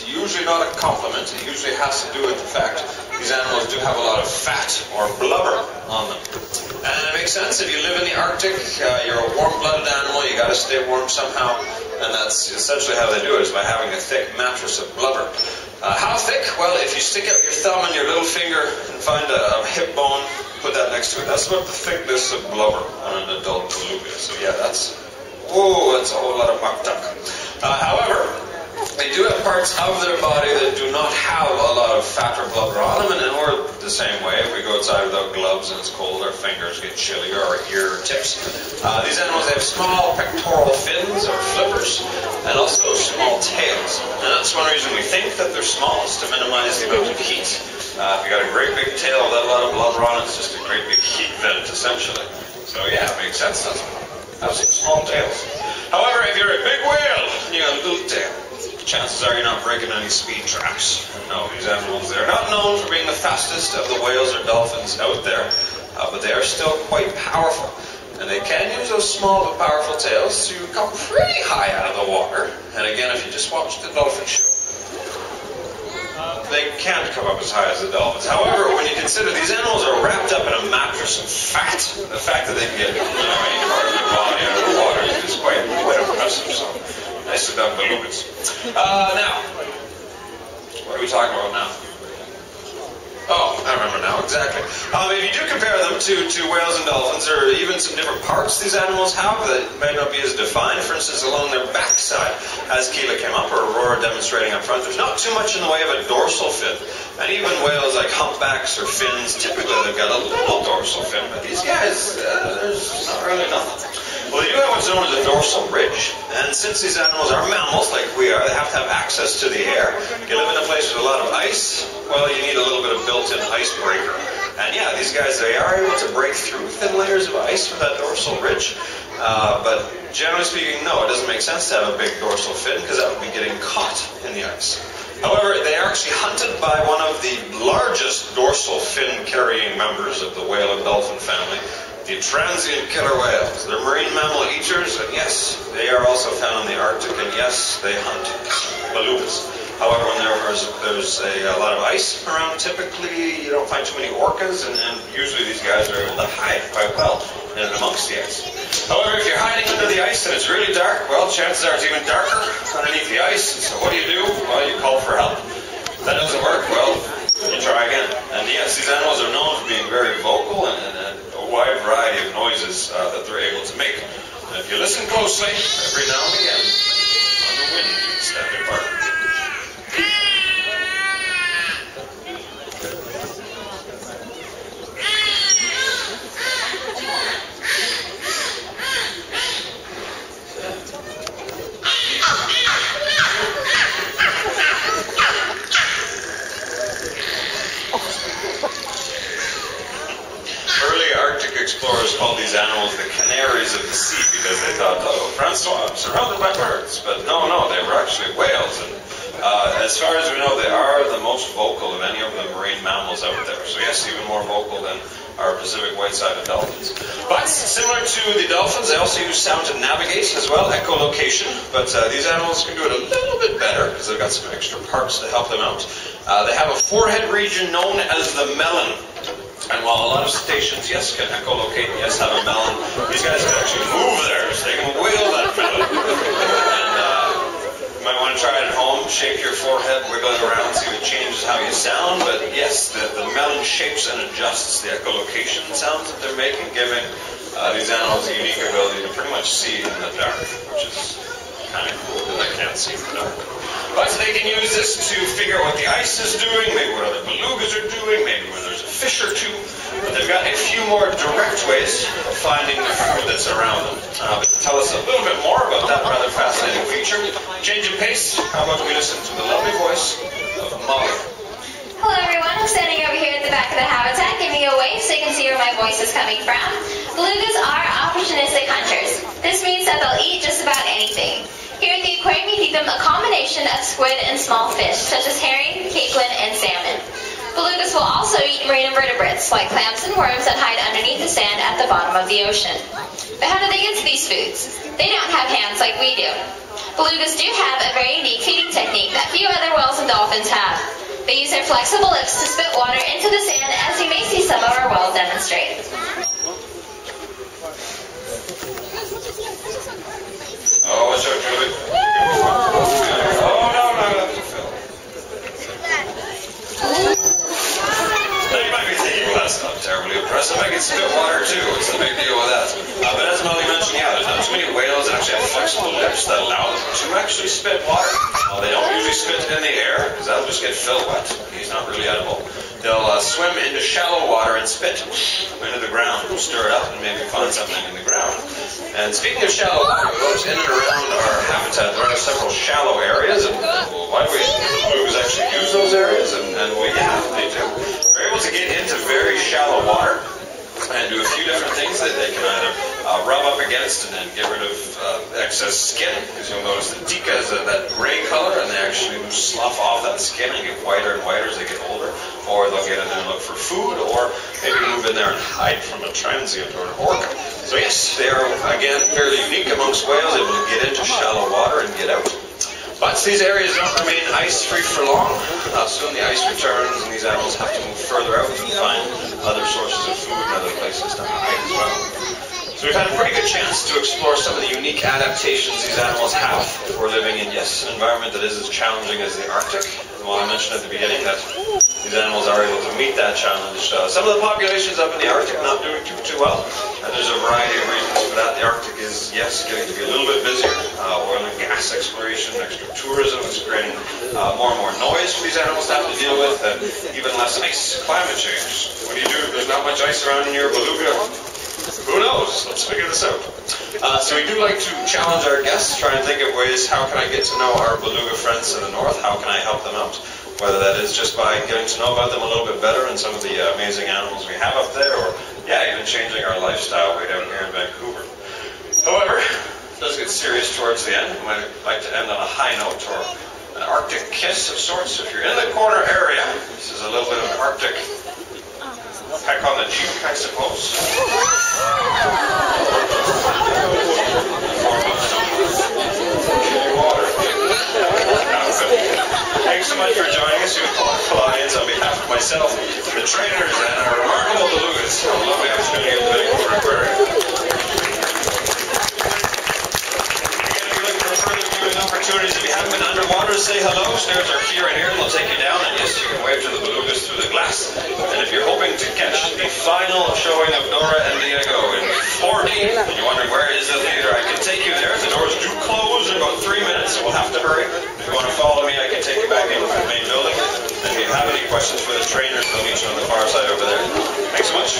usually not a compliment. It usually has to do with the fact these animals do have a lot of fat or blubber on them. And it makes sense. If you live in the Arctic, you're a warm-blooded animal, you got to stay warm somehow, and that's essentially how they do it, is by having a thick mattress of blubber. How thick? Well, if you stick out your thumb and your little finger and find a hip bone, put that next to it. That's about the thickness of blubber on an adult beluga. So yeah, that's a whole lot of maktak. However, they do have parts of their body that do not have a lot of fat or blubber on them, and we're the same way. If we go outside without gloves and it's cold, our fingers get chilly, or our ear tips. These animals have small pectoral fins, or flippers, and also small tails. And that's one reason we think that they're small, is to minimize the amount of heat. If you got a great big tail with a lot of blubber on it, it's just a great big heat vent, essentially. So yeah, it makes sense, doesn't it? Have some small tails. However, if you're a big whale and you got a little tail, chances are you're not breaking any speed traps. No, these animals, they're not known for being the fastest of the whales or dolphins out there, but they are still quite powerful. And they can use those small but powerful tails to come pretty high out of the water. And again, if you just watch the dolphin show, they can't come up as high as the dolphins. However, when you consider these animals are wrapped up in a mattress of fat, the fact that they can get any part of their body out of the water is quite impressive. So, nicely done, belugas. Now, what are we talking about now? Oh, I remember now, exactly. If you do compare them to whales and dolphins, there are even some different parts these animals have that may not be as defined. For instance, along their backside, as Keela came up, or Aurora demonstrating up front, there's not too much in the way of a dorsal fin. And even whales like humpbacks or fins, typically they've got a little dorsal fin, but these guys, there's not really nothing. Well, they do have what's known as a dorsal ridge, and since these animals are mammals like we are, they have to have access to the air. If you live in a place with a lot of ice, well, you need a little bit of built-in icebreaker. And yeah, these guys, they are able to break through thin layers of ice with that dorsal ridge, but generally speaking, no, it doesn't make sense to have a big dorsal fin, because that would be getting caught in the ice. However, they are actually hunted by one of the largest dorsal fin-carrying members of the whale and dolphin family, the transient killer whales. They're marine mammal eaters, and yes, they are also found in the Arctic, and yes, they hunt belugas. However, when there's a lot of ice around, typically you don't find too many orcas, and usually these guys are able to hide quite well in amongst the ice. However, if you're hiding under the ice and it's really dark, well, chances are it's even darker underneath the ice, and so what do? Well, you call for help. If that doesn't work, well, you try again. And yes, these animals are known for being very vocal and a wide variety of noises that they're able to make. And if you listen closely, every now and again, on the wind in Standley Park. Explorers called these animals the canaries of the sea because they thought, oh, Francois, I'm surrounded by birds. But no, they were actually whales. And as far as we know, they are the most vocal of any of the marine mammals out there. So yes, even more vocal than our Pacific white-sided dolphins. But similar to the dolphins, they also use sound to navigate as well, echolocation. But these animals can do it a little bit better because they've got some extra parts to help them out. They have a forehead region known as the melon. And while a lot of cetaceans, yes, can echolocate, yes, have a melon, these guys can actually move theirs. They can wiggle that melon. And you might want to try it at home. Shake your forehead, wiggle it around, see if it changes how you sound. But yes, the melon shapes and adjusts the echolocation sounds that they're making, giving these animals a unique ability to pretty much see in the dark, which is kind of cool because I can't see in the dark. But they can use this to figure out what the ice is doing, maybe what other belugas are doing, maybe when there's a fish or two. But they've got a few more direct ways of finding the food that's around them. But to tell us a little bit more about that rather fascinating feature, change of pace, how about we listen to the lovely voice of Molly. Hello everyone, I'm standing over here at the back of the habitat, giving you a wave so you can see where my voice is coming from. Belugas are opportunistic hunters. This means that they'll eat just about anything. Here at the aquarium, we feed them a combination of squid and small fish, such as herring, capelin, and salmon. Belugas will also eat marine invertebrates, like clams and worms that hide underneath the sand at the bottom of the ocean. But how do they get to these foods? They don't have hands like we do. Belugas do have a very unique feeding technique that few other whales and and dolphins have. They use their flexible lips to spit water into the sand, as you may see some of our whales demonstrate. Oh, watch out, Julie. Oh, no, that's a Phil. Now you might be thinking, well, that's not terribly impressive. I can spit water too. What's the big deal with that? But as Molly mentioned, yeah, there's not too many whales that actually have flexible lips that allow them to actually spit water. They don't usually spit in the air, because that'll just get Phil wet. He's not really edible. They'll swim into shallow water and spit into the ground, stir it up, and maybe find something in the ground. And speaking of shallow water, those in and around our habitat, there are several shallow areas, and why do we belugas actually use those areas? And well, yeah, they do. They're able to get into very shallow water and do a few different things that they can either rub up against and then get rid of excess skin, because you'll notice the tika is that gray color, and they actually slough off that skin and get whiter and whiter as they get older. Or they'll get in there and look for food, or maybe move in there and hide from a transient or an orca. So yes, they are, again, fairly unique amongst whales, able to get into shallow water and get out. But these areas don't remain ice-free for long. Soon the ice returns, and these animals have to move further out and find other sources of food and other places to hide as well. So we've had a pretty good chance to explore some of the unique adaptations these animals have for living in, yes, an environment that is as challenging as the Arctic. And while I mentioned at the beginning that these animals are able to meet that challenge, some of the populations up in the Arctic not doing too well, and there's a variety of reasons for that. The Arctic is, yes, getting to be a little bit busier. Oil and gas exploration, extra tourism is creating more and more noise for these animals to have to deal with, and even less ice. Climate change. What do you do if there's not much ice around in your beluga? Who knows? Let's figure this out. So we do like to challenge our guests, try and think of ways, how can I get to know our beluga friends to the north? How can I help them out? Whether that is just by getting to know about them a little bit better and some of the amazing animals we have up there, or, yeah, even changing our lifestyle way down here in Vancouver. However, it does get serious towards the end. We might like to end on a high note, or an Arctic kiss of sorts. If you're in the corner area, this is a little bit of an Arctic peck on the cheek, I suppose. Water. Thanks so much for joining us, you clients. On behalf of myself, the trainers, and our remarkable belugas, have a lovely opportunity at the Vancouver Aquarium. Again, if you're looking for further viewing opportunities, if you haven't been underwater, say hello. Stairs are here and here, and they'll take you down. And yes, you can wave to the belugas through the glass. And if you're hoping to catch the final showing of Dora and Diego in 4D, and you're wondering where is the theater, I can take you there. The doors do close in about 3 minutes, so we'll have to hurry. If you want to follow me, I can take you back into the main building. And if you have any questions for the trainers, they'll meet you on the far side over there. Thanks so much.